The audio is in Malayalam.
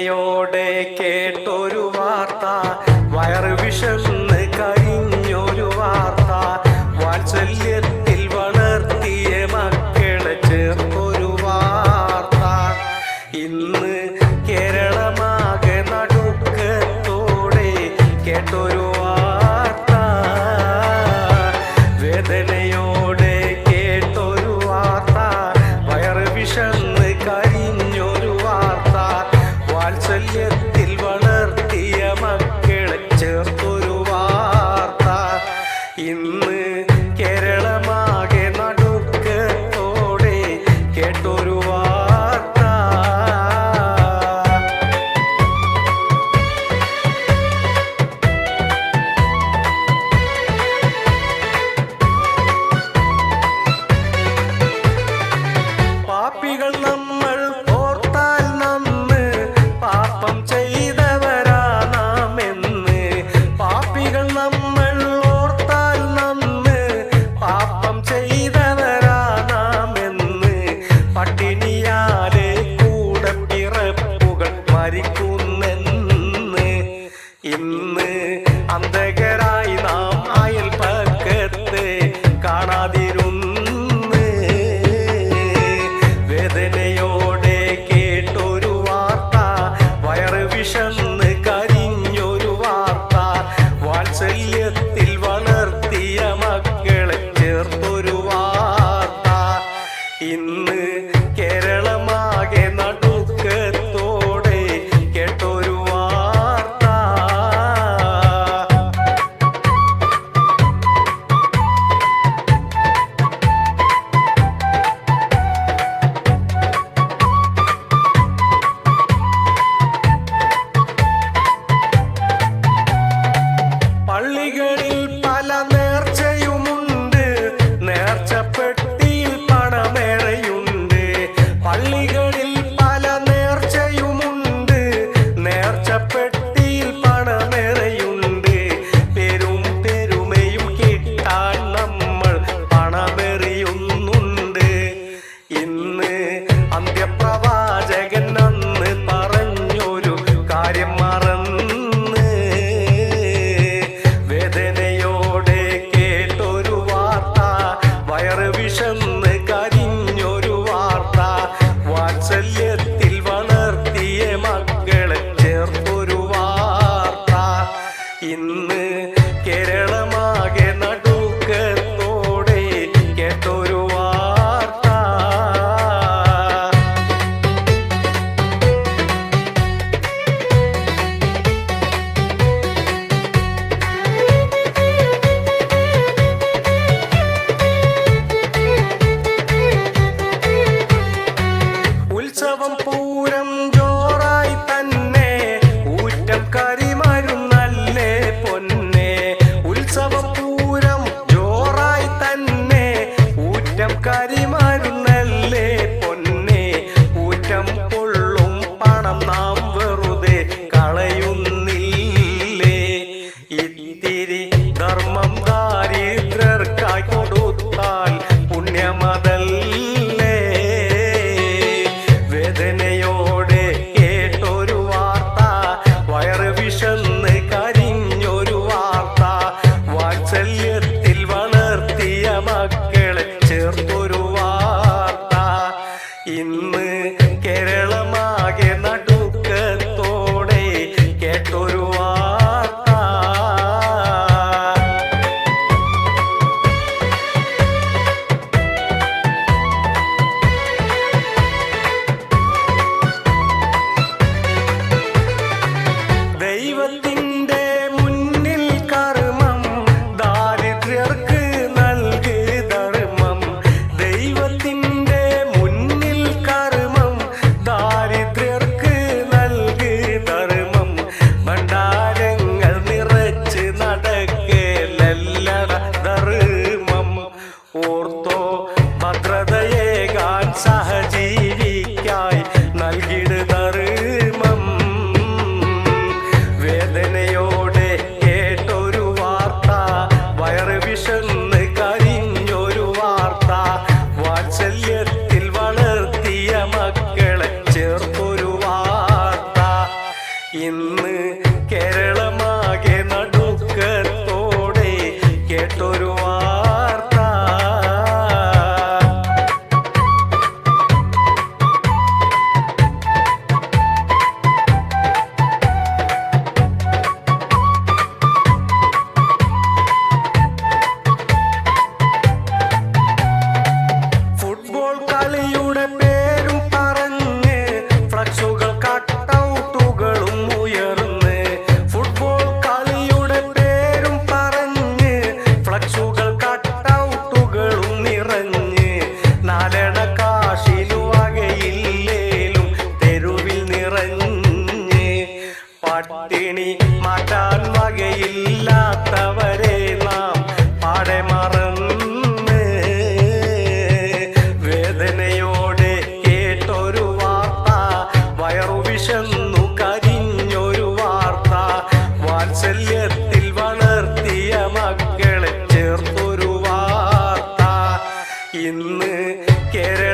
വേദനയോടെ കേട്ടൊരു വാർത്ത, വയറ് വിശന്ന് കരിഞ്ഞൊരു വാർത്ത, വാത്സല്യത്തിൽ വളർത്തിയ മക്കളെ ചേർത്തൊരു വാർത്ത. ഇന്ന് കേരളമാകെ നടുക്കത്തോടെ കേട്ടൊരു വാർത്ത, വേദനയോടെ കേട്ടൊരു വാർത്ത, വയറ് വിശന്ന് കരിഞ്ഞൊരു വാർത്ത, വാത്സല്യത്തിൽ വളർത്തിയ മക്കളെ ചേർത്തൊരു വാർത്ത. ഇന്ന് കേരളമാകെ നടുക്കത്തോടെ കേട്ടൊരു വാർത്ത. പാപികൾ നമ്മൾ ഓർത്താൽ നന്ന്, പാപം ചെയ്തവരാ നാം എന്ന്. പാപികൾ നമ്മൾ ഓർത്താൽ നന്ന്, പാപം ചെയ്തവരാ നാം എന്ന്. പട്ടിണിയാലെ കൂടെ പിറപ്പുകൾ മരിക്കുന്നെന്ന്. ഇന്ന് അന്ധകരായി നാം അയൽപക്കത്ത് കാണാതിരുന്ന്, വേദനയോടെ കേട്ടൊരു വാർത്ത, വയറ് വിശന്ന് കരിഞ്ഞൊരു വാർത്ത, വാത്സല്യത്തിൽ വളർത്തിയ മക്കളെ ചേർത്തൊരു വാർത്ത. ഇന്ന് കേരളമാകെ നടുക്കത്തോടെ കേട്ടൊരു വാർത്ത. പള്ളികളിൽ പല നേർച്ചയുമുണ്ട്, നേർച്ചപ്പെട്ടിയിൽ പണമേറെയുണ്ട്. പള്ളികളിൽ പല നേർച്ചയുമുണ്ട്, നേർച്ചപ്പെട്ടിയിൽ പണമേറെയുണ്ട്. പേരും പെരുമയും കിട്ടാൻ നമ്മൾ പണമെറിയുന്നുണ്ട്. ഇന്ന് അന്ത്യപ്രവാചകൻ അന്ന് പറഞ്ഞൊരു കാര്യം മറന്ന്, വേദനയോടെ കേട്ടൊരു വാർത്ത, വയറ് വിശന്ന് കരിഞ്ഞൊരു വാർത്ത, വാത്സല്യത്തിൽ വളർത്തിയ മക്കളെ ചേർത്തൊരു വാർത്ത. ഇന്ന് കേരളമാകെ നടുക്കത്തോടെ കേട്ടൊരു വാർത്ത. ഉത്സവം പൂരം ജോറായി തന്നെ, ഊറ്റം കരിമരുന്നല്ലേ പൊന്നെ. ഉത്സവം പൂരം ജോറായി തന്നെ, ഊറ്റം കരിമരുന്നല്ലേ പൊന്നെ. ഊറ്റം കൊള്ളും പണം നാം വെറുതെ കളയുന്നില്ലേ. ഇത്തിരി ധർമ്മം ദാരിദ്ര്യർക്കായി കൊടുത്താൽ പുണ്യമതല്ലേ. വേദനയോടെ കേട്ടൊരു വാർത്ത, വയറ് വിശന്ന് കരിഞ്ഞൊരു വാർത്ത, വാത്സല്യത്തിൽ വളർത്തിയ മക്കളെ ചേർത്തൊരു വാർത്ത. ഇന്ന് കേരളമാകെ നടുക്കത്തോടെ കേട്ടൊരു വാർത്ത. ദൈവത്തിന്റെ മുന്നിൽ കർമ്മം, ദാരിദ്ര്യർക്ക് നൽകി ധർമ്മം. ദൈവത്തിന്റെ മുന്നിൽ കർമ്മം, ദാരിദ്ര്യർക്ക് നൽകി ധർമ്മം. ഭണ്ഡാരങ്ങൾ നിറച്ച് നടക്കലല്ലട ധർമ്മം. ഓർത്തോ ഭദ്രതയേകാൻ സഹജീവിക്കായി നൽകിട് ധർമ്മം. വേദനയോടെ കേട്ടൊരു വാർത്ത, വയറ് വിശന്ന് കരിഞ്ഞൊരു വാർത്ത, വാത്സല്യത്തിൽ വളർത്തിയ മക്കളെ ചേർത്തൊരു വാർത്ത. വിശന്നു കരിഞ്ഞൊരു വാർത്ത, വാത്സല്യത്തിൽ വളർത്തിയ മക്കളെ ചേർത്തൊരു വാർത്ത. ഇന്ന് കേരള